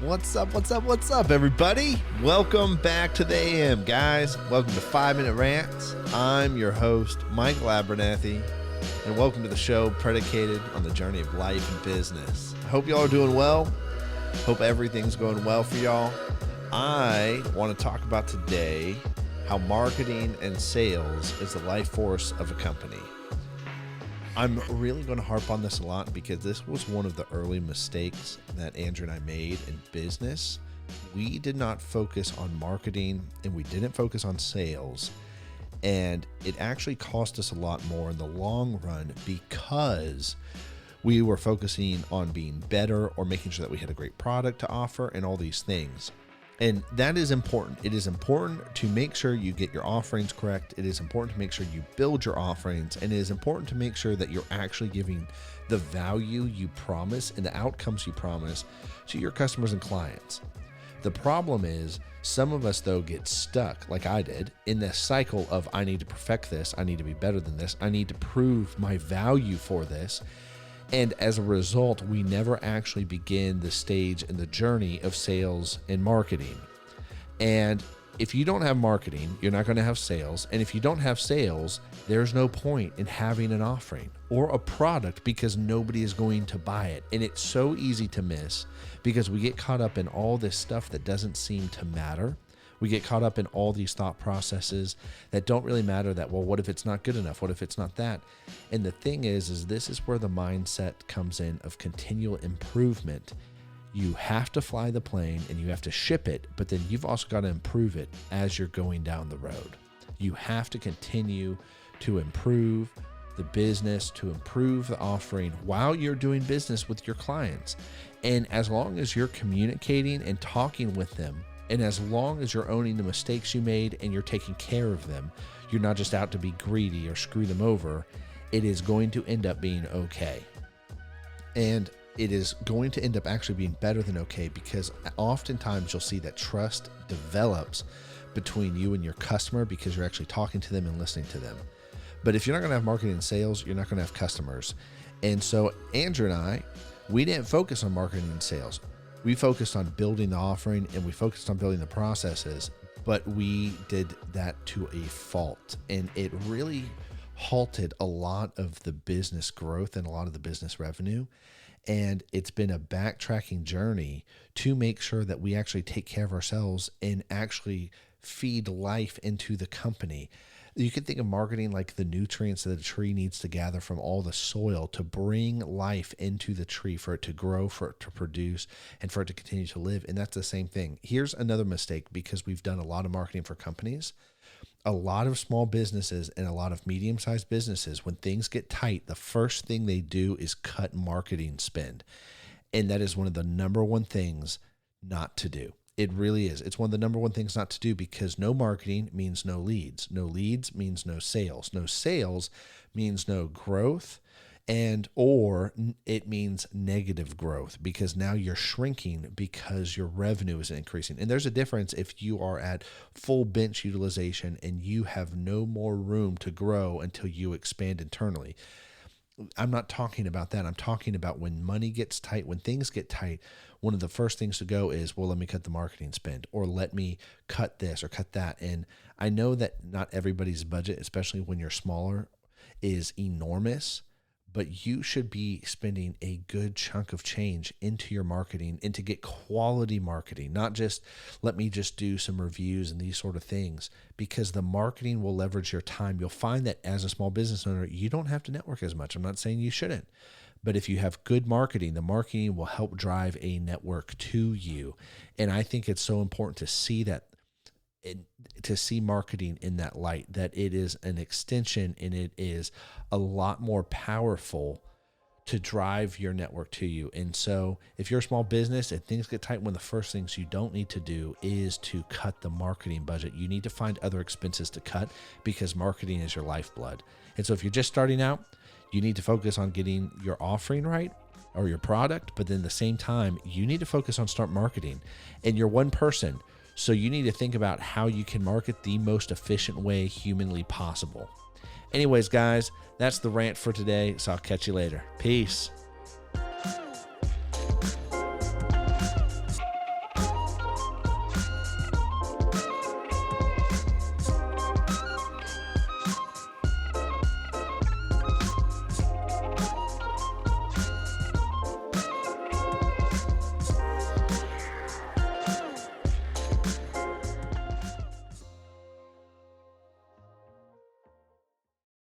What's up? What's up? What's up, everybody? Welcome back to the AM, guys. Welcome to 5 Minute Rants. I'm your host, Michael Abernathy, and welcome to the show predicated on the journey of life and business. I hope y'all are doing well. Hope everything's going well for y'all. I want to talk about today how marketing and sales is the life force of a company. I'm really going to harp on this a lot because this was one of the early mistakes that Andrew and I made in business. We did not focus on marketing and we didn't focus on sales. And it actually cost us a lot more in the long run because we were focusing on being better or making sure that we had a great product to offer and all these things. And that is important. It is important to make sure you get your offerings correct. It is important to make sure you build your offerings. And it is important to make sure that you're actually giving the value you promise and the outcomes you promise to your customers and clients. The problem is some of us, though, get stuck, like I did, in this cycle of I need to perfect this. I need to be better than this. I need to prove my value for this. And as a result, we never actually begin the stage and the journey of sales and marketing. And if you don't have marketing, you're not going to have sales. And if you don't have sales, there's no point in having an offering or a product because nobody is going to buy it. And it's so easy to miss because we get caught up in all this stuff that doesn't seem to matter. We get caught up in all these thought processes that don't really matter that, well, what if it's not good enough? What if it's not that? And the thing is this is where the mindset comes in of continual improvement. You have to fly the plane and you have to ship it, but then you've also got to improve it as you're going down the road. You have to continue to improve the business, to improve the offering while you're doing business with your clients. And as long as you're communicating and talking with them, and as long as you're owning the mistakes you made and you're taking care of them, you're not just out to be greedy or screw them over, it is going to end up being okay. And it is going to end up actually being better than okay because oftentimes you'll see that trust develops between you and your customer because you're actually talking to them and listening to them. But if you're not going to have marketing and sales, you're not going to have customers. And so Andrew and I, we didn't focus on marketing and sales. We focused on building the offering and we focused on building the processes, but we did that to a fault. And it really halted a lot of the business growth and a lot of the business revenue. And it's been a backtracking journey to make sure that we actually take care of ourselves and actually feed life into the company. You can think of marketing like the nutrients that a tree needs to gather from all the soil to bring life into the tree for it to grow, for it to produce, and for it to continue to live. And that's the same thing. Here's another mistake because we've done a lot of marketing for companies. A lot of small businesses and a lot of medium-sized businesses, when things get tight, the first thing they do is cut marketing spend. And that is one of the number one things not to do. It really is. It's one of the number one things not to do because no marketing means no leads. No leads means no sales. No sales means no growth or it means negative growth because now you're shrinking because your revenue is increasing. And there's a difference if you are at full bench utilization and you have no more room to grow until you expand internally. I'm not talking about that. I'm talking about when money gets tight, when things get tight, one of the first things to go is, well, let me cut the marketing spend or let me cut this or cut that. And I know that not everybody's budget, especially when you're smaller, is enormous, but you should be spending a good chunk of change into your marketing and to get quality marketing, not just let me just do some reviews and these sort of things, because the marketing will leverage your time. You'll find that as a small business owner, you don't have to network as much. I'm not saying you shouldn't, but if you have good marketing, the marketing will help drive a network to you. And I think it's so important to see that, to see marketing in that light, that it is an extension and it is a lot more powerful to drive your network to you. And so if you're a small business and things get tight, one of the first things you don't need to do is to cut the marketing budget. You need to find other expenses to cut because marketing is your lifeblood. And so if you're just starting out, you need to focus on getting your offering right or your product, but then at the same time, you need to focus on start marketing. And you're one person, so you need to think about how you can market the most efficient way humanly possible. Anyways, guys, that's the rant for today, so I'll catch you later. Peace.